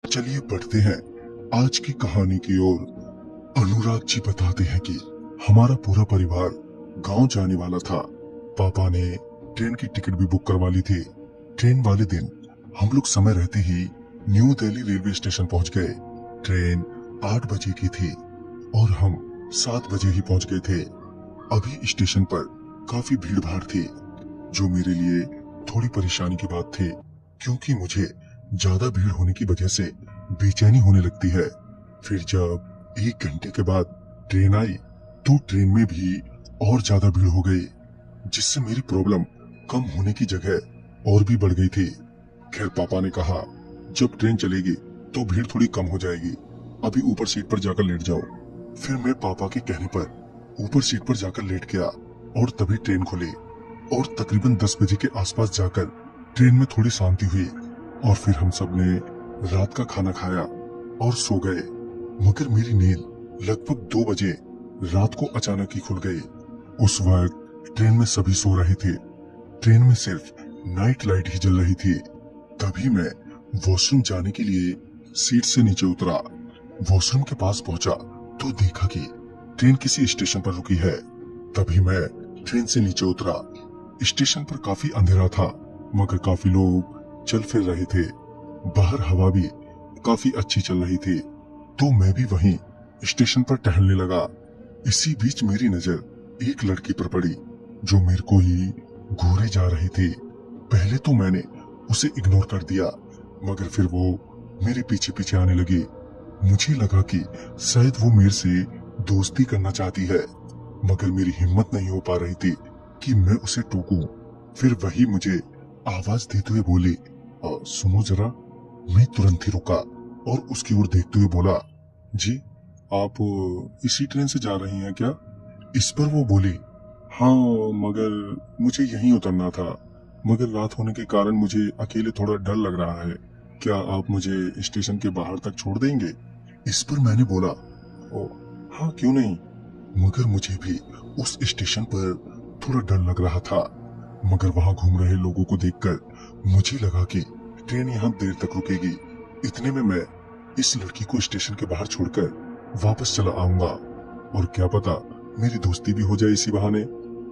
चलिए बढ़ते हैं आज की कहानी की ओर। अनुराग जी बताते हैं कि हमारा पूरा परिवार गांव जाने वाला था। पापा ने ट्रेन की टिकट भी बुक करवा ली थी। ट्रेन वाले दिन हम लोग समय रहते ही न्यू दिल्ली रेलवे स्टेशन पहुंच गए। ट्रेन 8 बजे की थी और हम 7 बजे ही पहुंच गए थे। अभी स्टेशन पर काफी भीड़ भाड़ थी, जो मेरे लिए थोड़ी परेशानी की बात थी, क्योंकि मुझे ज्यादा भीड़ होने की वजह से बेचैनी होने लगती है। फिर जब 1 घंटे के बाद ट्रेन आई तो ट्रेन में भी और ज्यादा भीड़ हो गई, जिससे मेरी प्रॉब्लम कम होने की जगह और भी बढ़ गई थी। खैर पापा ने कहा जब ट्रेन चलेगी तो भीड़ थोड़ी कम हो जाएगी, अभी ऊपर सीट पर जाकर लेट जाओ। फिर मैं पापा के कहने पर ऊपर सीट पर जाकर लेट गया और तभी ट्रेन खुली और तकरीबन 10 बजे के आसपास जाकर ट्रेन में थोड़ी शांति हुई और फिर हम सब ने रात का खाना खाया और सो गए। मगर मेरी नींद लगभग 2 बजे रात को अचानक ही खुल गई। उस वक्त ट्रेन में सभी सो रहे थे। ट्रेन में सिर्फ नाइट लाइट ही जल रही थी। तभी मैं वॉशरूम जाने के लिए सीट से नीचे उतरा। वॉशरूम के पास पहुंचा तो देखा कि ट्रेन किसी स्टेशन पर रुकी है। तभी मैं ट्रेन से नीचे उतरा। स्टेशन पर काफी अंधेरा था, मगर काफी लोग चल फिर रहे थे। बाहर हवा भी काफी अच्छी चल रही थी, तो मैं भी वहीं स्टेशन पर टहलने लगा। इसी बीच मेरी नजर एक लड़की पर पड़ी, जो मेरे को ही घूरे जा रही थी। पहले तो मैंने उसे इग्नोर कर दिया, मगर फिर वो मेरे पीछे पीछे आने लगी। मुझे लगा कि शायद वो मेरे से दोस्ती करना चाहती है, मगर मेरी हिम्मत नहीं हो पा रही थी कि मैं उसे टोकूं। फिर वही मुझे आवाज देते हुए बोली, सुनो जरा। मैं तुरंत ही रुका और उसकी ओर देखते हुए बोला, जी आप इसी ट्रेन से जा रही हैं क्या? इस पर वो बोली, हाँ मगर मुझे यहीं उतरना था, मगर रात होने के कारण मुझे अकेले थोड़ा डर लग रहा है। क्या आप मुझे स्टेशन के बाहर तक छोड़ देंगे? इस पर मैंने बोला, ओ हाँ क्यों नहीं। मगर मुझे भी उस स्टेशन पर थोड़ा डर लग रहा था, मगर वहां घूम रहे लोगों को देखकर मुझे लगा कि ट्रेन यहाँ देर तक रुकेगी। इतने में मैं इस लड़की को स्टेशन के बाहर छोड़कर वापस चला आऊंगा और क्या पता मेरी दोस्ती भी हो जाए इसी बहाने।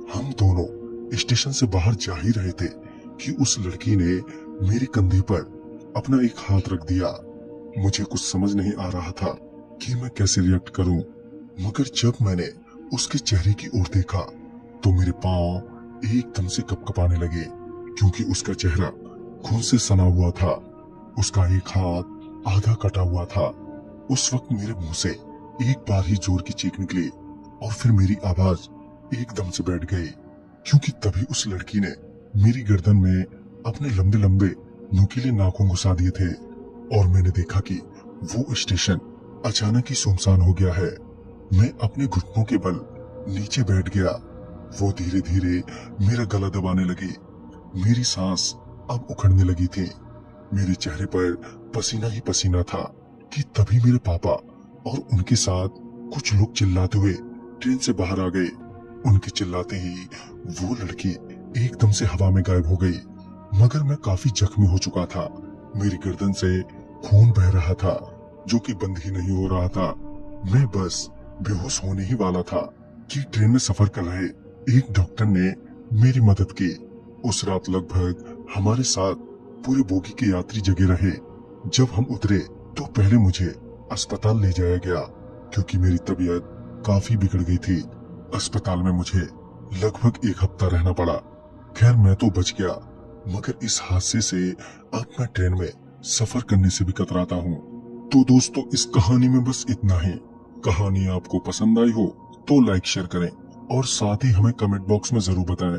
हम दोनों स्टेशन से बाहर जा ही रहे थे कि उस लड़की ने मेरे कंधे पर अपना एक हाथ रख दिया। मुझे कुछ समझ नहीं आ रहा था कि मैं कैसे रिएक्ट करूं, मगर जब मैंने उसके चेहरे की ओर देखा तो मेरे पांव एकदम से कपकपाने लगे, क्योंकि उसका चेहरा खून से सना हुआ था। उसका एक हाथ आधा कटा हुआ था। उस वक्त मेरे मुंह से एक बार ही जोर की चीख निकली और फिर मेरी आवाज एकदम से बैठ गई, क्योंकि तभी उस लड़की ने मेरी गर्दन में अपने लंबे लंबे नुकीले नाखून घुसा दिए थे और मैंने देखा कि वो स्टेशन अचानक ही सुनसान हो गया है। मैं अपने घुटनों के बल नीचे बैठ गया। वो धीरे धीरे मेरा गला दबाने लगी। मेरी सांस अब उखड़ने लगी थी। मेरे चेहरे पर पसीना ही पसीना था कि तभी मेरे पापा और उनके साथ कुछ लोग चिल्लाते हुए ट्रेन से बाहर आ गए। उनके चिल्लाते ही वो लड़की एकदम से हवा में गायब हो गई, मगर मैं काफी जख्मी हो चुका था। मेरी गर्दन से खून बह रहा था, जो कि बंद ही नहीं हो रहा था। मैं बस बेहोश होने ही वाला था कि ट्रेन में सफर कर रहे एक डॉक्टर ने मेरी मदद की। उस रात लगभग हमारे साथ पूरे बोगी के यात्री जगे रहे। जब हम उतरे तो पहले मुझे अस्पताल ले जाया गया, क्योंकि मेरी तबीयत काफी बिगड़ गई थी। अस्पताल में मुझे लगभग 1 हफ्ता रहना पड़ा। खैर मैं तो बच गया, मगर इस हादसे से अब मैं ट्रेन में सफर करने से भी कतराता हूँ। तो दोस्तों इस कहानी में बस इतना ही। कहानी आपको पसंद आई हो तो लाइक शेयर करें और साथ ही हमें कमेंट बॉक्स में जरूर बताएं